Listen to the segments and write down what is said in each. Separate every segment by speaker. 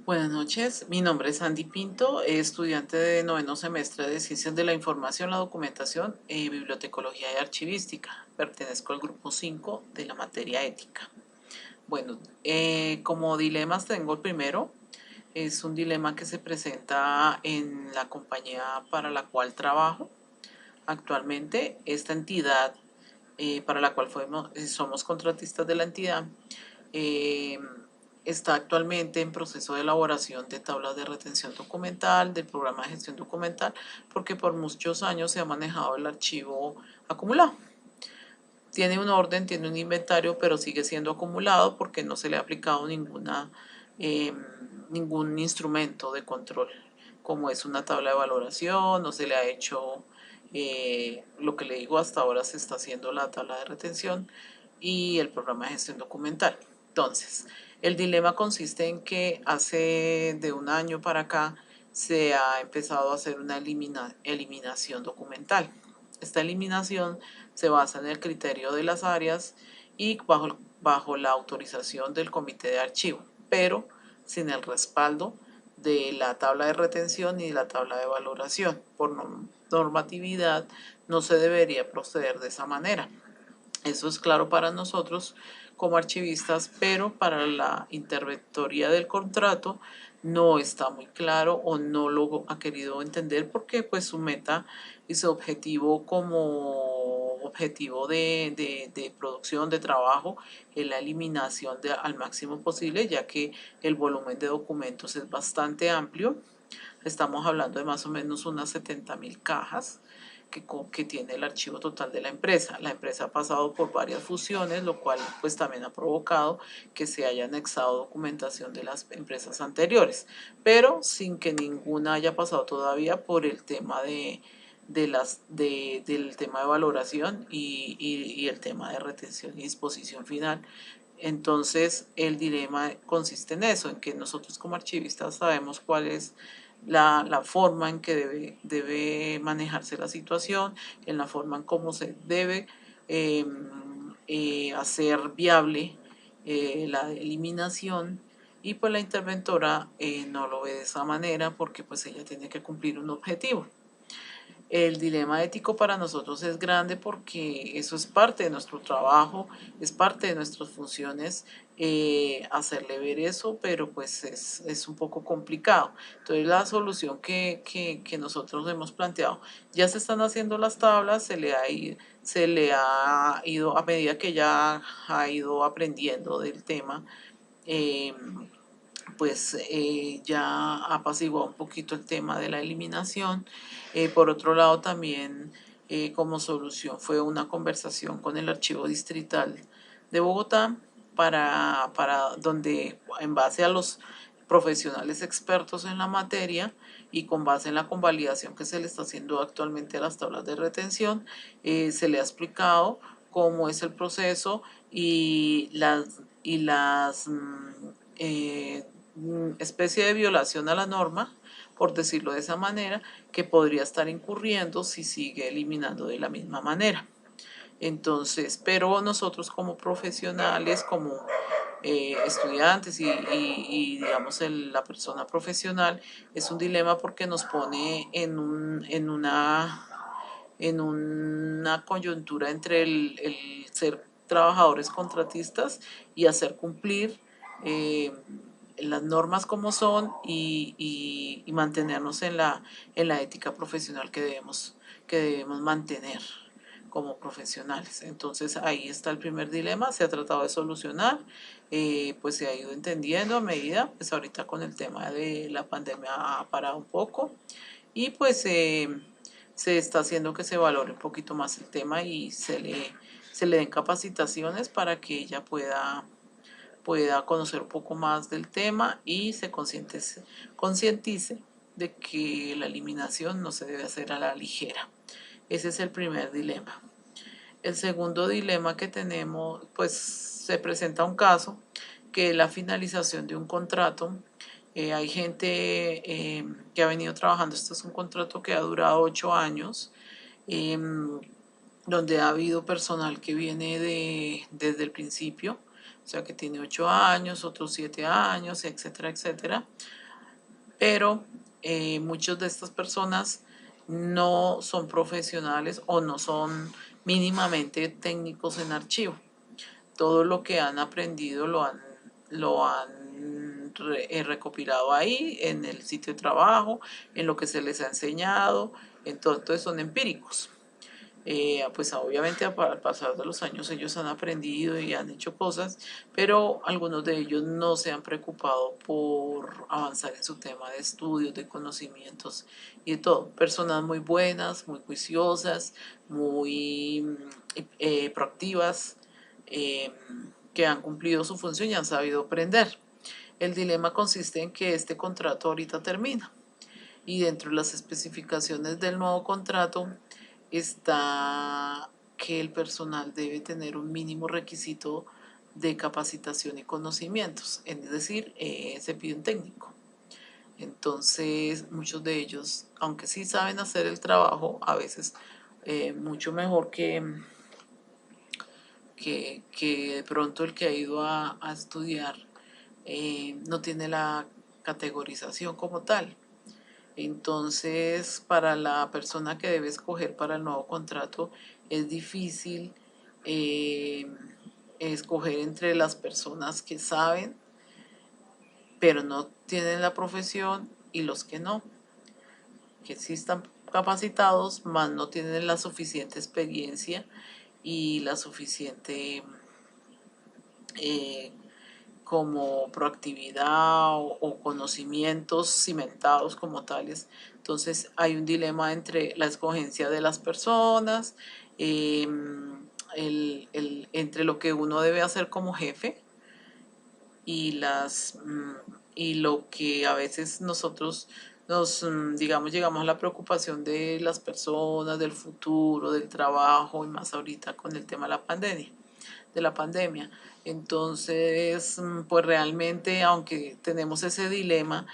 Speaker 1: Buenas noches, mi nombre es Andy Pinto, estudiante de noveno semestre de Ciencias de la Información, la Documentación, Bibliotecología y Archivística. Pertenezco al grupo 5 de la materia ética. Bueno, como dilemas tengo el primero, es un dilema que se presenta en la compañía para la cual trabajo. Actualmente, esta entidad para la cual somos contratistas de la entidad, eh, está actualmente en proceso de elaboración de tablas de retención documental, del programa de gestión documental, porque por muchos años se ha manejado el archivo acumulado. Tiene un orden, tiene un inventario, pero sigue siendo acumulado porque no se le ha aplicado eh, ningún instrumento de control, como es una tabla de valoración, no se le ha hecho lo que le digo, hasta ahora se está haciendo la tabla de retención y el programa de gestión documental. Entonces, el dilema consiste en que hace de un año para acá se ha empezado a hacer una eliminación documental. Esta eliminación se basa en el criterio de las áreas y bajo la autorización del comité de archivo, pero sin el respaldo de la tabla de retención y de la tabla de valoración. Por normatividad no se debería proceder de esa manera. Eso es claro para nosotros como archivistas, pero para la interventoría del contrato no está muy claro o no lo ha querido entender porque pues su meta y su objetivo como objetivo de producción, de trabajo, es la eliminación al máximo posible, ya que el volumen de documentos es bastante amplio. Estamos hablando de más o menos unas 70.000 cajas que tiene el archivo total de la empresa. La empresa ha pasado por varias fusiones, lo cual pues también ha provocado que se haya anexado documentación de las empresas anteriores, pero sin que ninguna haya pasado todavía por el tema del tema de valoración y el tema de retención y disposición final. Entonces, el dilema consiste en eso, en que nosotros como archivistas sabemos cuál es la forma en que debe manejarse la situación, en la forma en cómo se debe eh, hacer viable la eliminación, y pues la interventora no lo ve de esa manera porque pues ella tiene que cumplir un objetivo. El dilema ético para nosotros es grande porque eso es parte de nuestro trabajo, es parte de nuestras funciones, hacerle ver eso, pero pues es un poco complicado. Entonces la solución que nosotros hemos planteado, ya se están haciendo las tablas, se le ha ido, a medida que ya ha ido aprendiendo del tema, eh, pues ya apaciguó un poquito el tema de la eliminación. Por otro lado, también como solución fue una conversación con el Archivo Distrital de Bogotá para donde, en base a los profesionales expertos en la materia y con base en la convalidación que se le está haciendo actualmente a las tablas de retención, se le ha explicado cómo es el proceso y las especie de violación a la norma, por decirlo de esa manera, que podría estar incurriendo si sigue eliminando de la misma manera. Entonces, pero nosotros como profesionales, como estudiantes y digamos la persona profesional, es un dilema porque nos pone en una coyuntura entre el ser trabajadores contratistas y hacer cumplir eh, las normas como son y mantenernos en la ética profesional que debemos mantener como profesionales. Entonces ahí está el primer dilema, se ha tratado de solucionar, pues se ha ido entendiendo a medida, pues ahorita con el tema de la pandemia ha parado un poco y pues se está haciendo que se valore un poquito más el tema y se le den capacitaciones para que ella pueda conocer un poco más del tema y se concientice de que la eliminación no se debe hacer a la ligera. Ese es el primer dilema. El segundo dilema que tenemos, pues se presenta un caso que es la finalización de un contrato. Hay gente que ha venido trabajando, este es un contrato que ha durado 8 años, eh, donde ha habido personal que viene desde el principio, o sea que tiene 8 años, otros 7 años, etcétera, etcétera. Pero muchas de estas personas no son profesionales o no son mínimamente técnicos en archivo. Todo lo que han aprendido lo han recopilado ahí, en el sitio de trabajo, en lo que se les ha enseñado, entonces son empíricos. Pues obviamente al pasar de los años ellos han aprendido y han hecho cosas, pero algunos de ellos no se han preocupado por avanzar en su tema de estudios, de conocimientos y de todo. Personas muy buenas, muy juiciosas, muy proactivas, eh, que han cumplido su función y han sabido aprender. El dilema consiste en que este contrato ahorita termina y dentro de las especificaciones del nuevo contrato está que el personal debe tener un mínimo requisito de capacitación y conocimientos, es decir, se pide un técnico. Entonces, muchos de ellos, aunque sí saben hacer el trabajo, a veces mucho mejor que de pronto el que ha ido a estudiar no tiene la categorización como tal. Entonces, para la persona que debe escoger para el nuevo contrato, es difícil eh, escoger entre las personas que saben, pero no tienen la profesión, y los que no, que sí están capacitados, más no tienen la suficiente experiencia y la suficiente eh, como proactividad o conocimientos cimentados como tales. Entonces hay un dilema entre la escogencia de las personas, eh, entre lo que uno debe hacer como jefe y, y lo que a veces nosotros digamos, llegamos a la preocupación de las personas, del futuro, del trabajo, y más ahorita con el tema de la pandemia. Entonces, pues realmente, aunque tenemos ese dilema,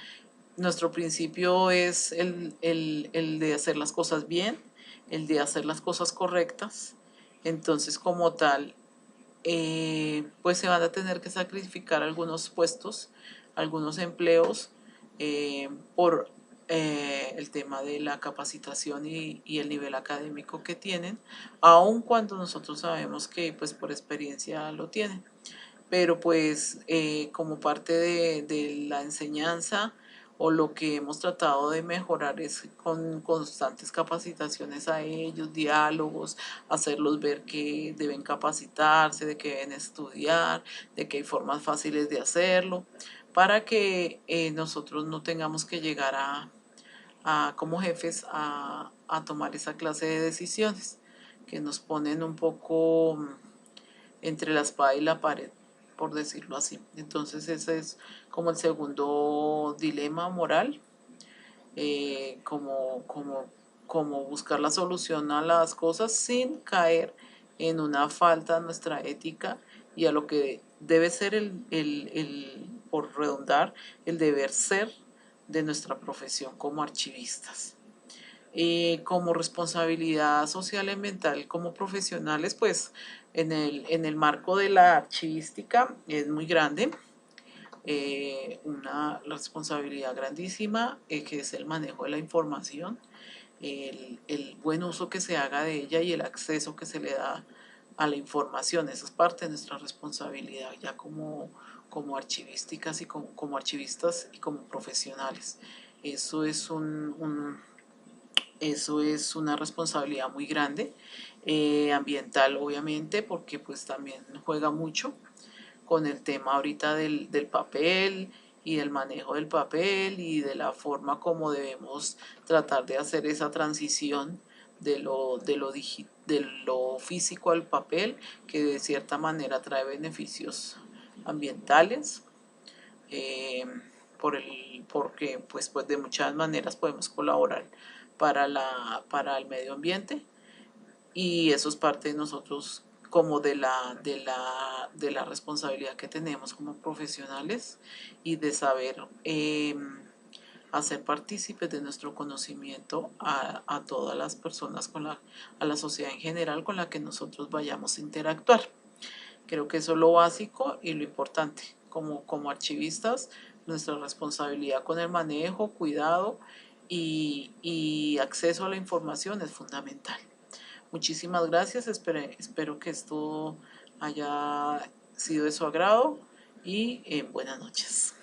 Speaker 1: nuestro principio es el de hacer las cosas bien, el de hacer las cosas correctas. Entonces, como tal, pues se van a tener que sacrificar algunos puestos, algunos empleos, por el tema de la capacitación y el nivel académico que tienen, aun cuando nosotros sabemos que pues por experiencia lo tienen. Pero pues como parte de la enseñanza, o lo que hemos tratado de mejorar, es con constantes capacitaciones a ellos, diálogos, hacerlos ver que deben capacitarse, de que deben estudiar, de que hay formas fáciles de hacerlo, para que nosotros no tengamos que llegar como jefes a tomar esa clase de decisiones que nos ponen un poco entre la espada y la pared, por decirlo así. Entonces ese es como el segundo dilema moral, como buscar la solución a las cosas sin caer en una falta a nuestra ética y a lo que debe ser por redundar, el deber ser de nuestra profesión como archivistas. Como responsabilidad social y ambiental como profesionales, pues en el marco de la archivística es muy grande, una responsabilidad grandísima, que es el manejo de la información, el buen uso que se haga de ella y el acceso que se le da a la información. Esa es parte de nuestra responsabilidad ya como archivísticas y como archivistas y como profesionales. Eso es eso es una responsabilidad muy grande, ambiental obviamente, porque pues también juega mucho con el tema ahorita del papel y del manejo del papel y de la forma como debemos tratar de hacer esa transición de lo físico al papel, que de cierta manera trae beneficios ambientales, eh, porque pues de muchas maneras podemos colaborar para el medio ambiente, y eso es parte de nosotros, como de la responsabilidad que tenemos como profesionales, y de saber hacer partícipes de nuestro conocimiento a todas las personas, a la sociedad en general con la que nosotros vayamos a interactuar. Creo que eso es lo básico y lo importante. Como archivistas, nuestra responsabilidad con el manejo, cuidado y acceso a la información es fundamental. Muchísimas gracias, espero que esto haya sido de su agrado y buenas noches.